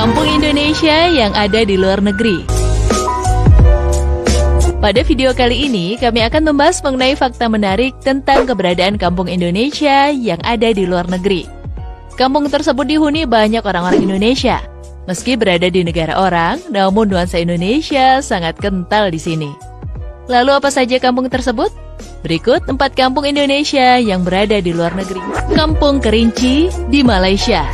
Kampung Indonesia yang ada di luar negeri. Pada video kali ini, kami akan membahas mengenai fakta menarik tentang keberadaan kampung Indonesia yang ada di luar negeri. Kampung tersebut dihuni banyak orang-orang Indonesia. Meski berada di negara orang, namun nuansa Indonesia sangat kental di sini. Lalu apa saja kampung tersebut? Berikut 4 kampung Indonesia yang berada di luar negeri. Kampung Kerinci di Malaysia.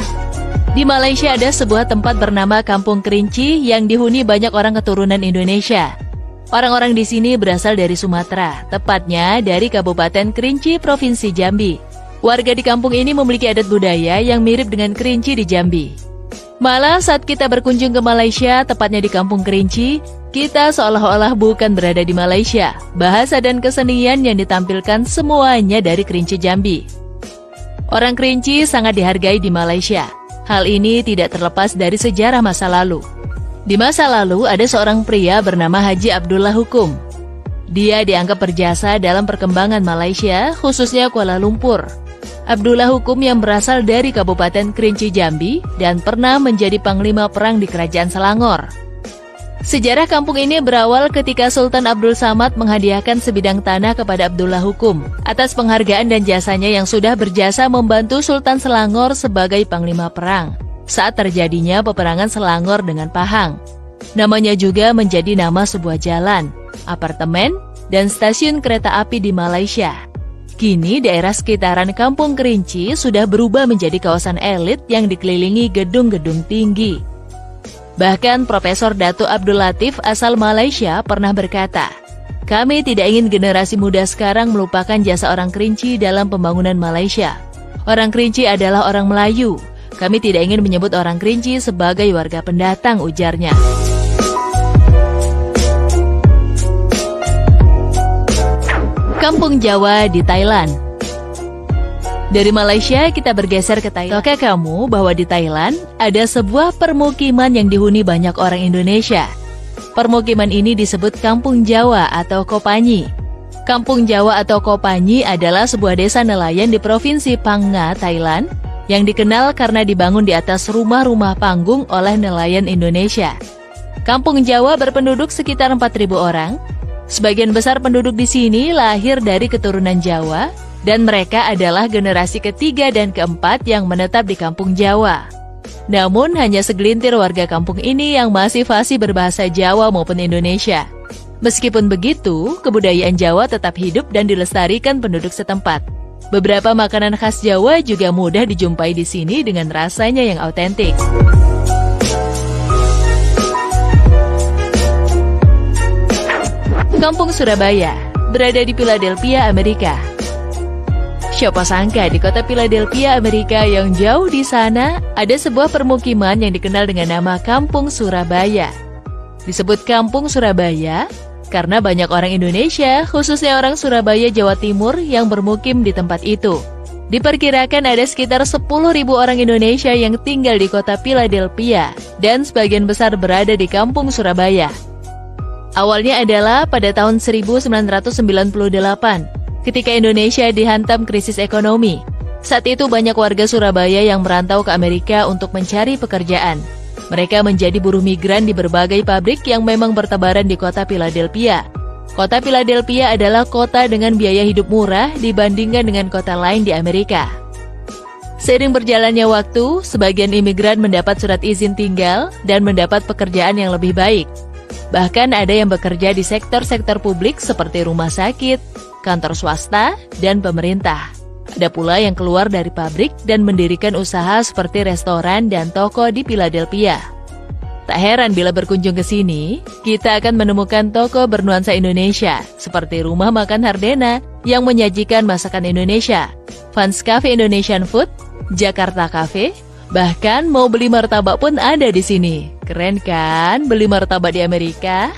Di Malaysia ada sebuah tempat bernama Kampung Kerinci yang dihuni banyak orang keturunan Indonesia. Orang-orang di sini berasal dari Sumatera, tepatnya dari Kabupaten Kerinci, Provinsi Jambi. Warga di kampung ini memiliki adat budaya yang mirip dengan Kerinci di Jambi. Malah saat kita berkunjung ke Malaysia, tepatnya di Kampung Kerinci, kita seolah-olah bukan berada di Malaysia. Bahasa dan kesenian yang ditampilkan semuanya dari Kerinci Jambi. Orang Kerinci sangat dihargai di Malaysia. Hal ini tidak terlepas dari sejarah masa lalu. Di masa lalu ada seorang pria bernama Haji Abdullah Hukum. Dia dianggap berjasa dalam perkembangan Malaysia, khususnya Kuala Lumpur. Abdullah Hukum yang berasal dari Kabupaten Kerinci Jambi dan pernah menjadi panglima perang di Kerajaan Selangor. Sejarah kampung ini berawal ketika Sultan Abdul Samad menghadiahkan sebidang tanah kepada Abdullah Hukum atas penghargaan dan jasanya yang sudah berjasa membantu Sultan Selangor sebagai panglima perang saat terjadinya peperangan Selangor dengan Pahang. Namanya juga menjadi nama sebuah jalan, apartemen, dan stasiun kereta api di Malaysia. Kini daerah sekitaran Kampung Kerinci sudah berubah menjadi kawasan elit yang dikelilingi gedung-gedung tinggi. Bahkan Profesor Datuk Abdul Latif asal Malaysia pernah berkata, "Kami tidak ingin generasi muda sekarang melupakan jasa orang Kerinci dalam pembangunan Malaysia. Orang Kerinci adalah orang Melayu. Kami tidak ingin menyebut orang Kerinci sebagai warga pendatang," ujarnya. Kampung Jawa di Thailand. Dari Malaysia kita bergeser ke Thailand. Tahukah kamu bahwa di Thailand ada sebuah permukiman yang dihuni banyak orang Indonesia? Permukiman ini disebut Kampung Jawa atau Kopanyi. Kampung Jawa atau Kopanyi adalah sebuah desa nelayan di Provinsi Phang Nga, Thailand, yang dikenal karena dibangun di atas rumah-rumah panggung oleh nelayan Indonesia. Kampung Jawa berpenduduk sekitar 4.000 orang. Sebagian besar penduduk di sini lahir dari keturunan Jawa, dan mereka adalah generasi ketiga dan keempat yang menetap di Kampung Jawa. Namun hanya segelintir warga kampung ini yang masih fasih berbahasa Jawa maupun Indonesia. Meskipun begitu, kebudayaan Jawa tetap hidup dan dilestarikan penduduk setempat. Beberapa makanan khas Jawa juga mudah dijumpai di sini dengan rasanya yang autentik. Kampung Surabaya, berada di Philadelphia, Amerika. Siapa sangka di kota Philadelphia, Amerika yang jauh di sana, ada sebuah permukiman yang dikenal dengan nama Kampung Surabaya. Disebut Kampung Surabaya karena banyak orang Indonesia, khususnya orang Surabaya, Jawa Timur, yang bermukim di tempat itu. Diperkirakan ada sekitar 10.000 orang Indonesia yang tinggal di kota Philadelphia, dan sebagian besar berada di Kampung Surabaya. Awalnya adalah pada tahun 1998, ketika Indonesia dihantam krisis ekonomi. Saat itu banyak warga Surabaya yang merantau ke Amerika untuk mencari pekerjaan. Mereka menjadi buruh migran di berbagai pabrik yang memang bertebaran di kota Philadelphia. Kota Philadelphia adalah kota dengan biaya hidup murah dibandingkan dengan kota lain di Amerika. Seiring berjalannya waktu, sebagian imigran mendapat surat izin tinggal dan mendapat pekerjaan yang lebih baik. Bahkan ada yang bekerja di sektor-sektor publik seperti rumah sakit, kantor swasta, dan pemerintah. Ada pula yang keluar dari pabrik dan mendirikan usaha seperti restoran dan toko di Philadelphia. Tak heran bila berkunjung ke sini, kita akan menemukan toko bernuansa Indonesia, seperti Rumah Makan Hardena yang menyajikan masakan Indonesia, Fans Cafe Indonesian Food, Jakarta Cafe, bahkan mau beli martabak pun ada di sini. Keren kan, beli martabak di Amerika?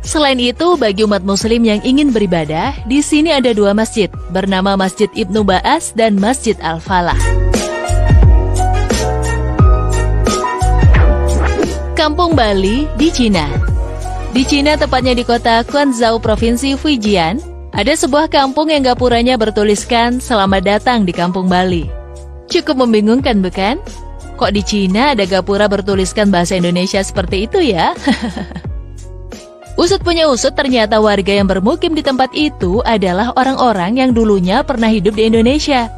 Selain itu, bagi umat muslim yang ingin beribadah, di sini ada 2 masjid, bernama Masjid Ibnu Ba'as dan Masjid Al-Falah. Kampung Bali di Cina. Di Cina, tepatnya di kota Quanzhou, Provinsi Fujian, ada sebuah kampung yang gapuranya bertuliskan "Selamat datang di Kampung Bali". Cukup membingungkan, bukan? Kok di Cina ada gapura bertuliskan bahasa Indonesia seperti itu ya? Usut punya usut, ternyata warga yang bermukim di tempat itu adalah orang-orang yang dulunya pernah hidup di Indonesia.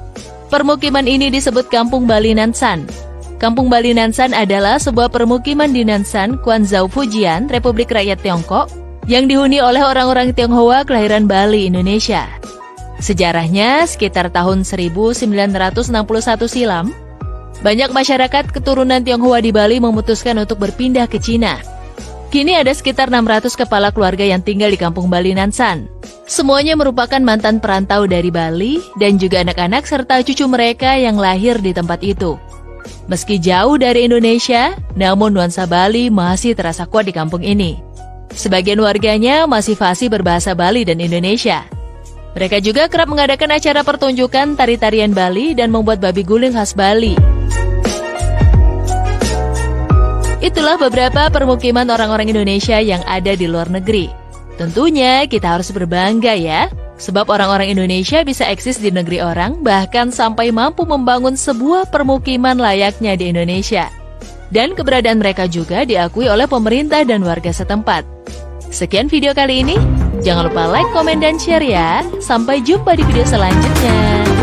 Permukiman ini disebut Kampung Bali Nansan. Kampung Bali Nansan adalah sebuah permukiman di Nansan, Guangzhou, Fujian, Republik Rakyat Tiongkok, yang dihuni oleh orang-orang Tionghoa kelahiran Bali, Indonesia. Sejarahnya, sekitar tahun 1961 silam, banyak masyarakat keturunan Tionghoa di Bali memutuskan untuk berpindah ke Cina. Kini ada sekitar 600 kepala keluarga yang tinggal di Kampung Bali Nansan. Semuanya merupakan mantan perantau dari Bali dan juga anak-anak serta cucu mereka yang lahir di tempat itu. Meski jauh dari Indonesia, namun nuansa Bali masih terasa kuat di kampung ini. Sebagian warganya masih fasih berbahasa Bali dan Indonesia. Mereka juga kerap mengadakan acara pertunjukan tari-tarian Bali dan membuat babi guling khas Bali. Itulah beberapa permukiman orang-orang Indonesia yang ada di luar negeri. Tentunya kita harus berbangga ya, sebab orang-orang Indonesia bisa eksis di negeri orang, bahkan sampai mampu membangun sebuah permukiman layaknya di Indonesia. Dan keberadaan mereka juga diakui oleh pemerintah dan warga setempat. Sekian video kali ini, jangan lupa like, komen, dan share ya. Sampai jumpa di video selanjutnya.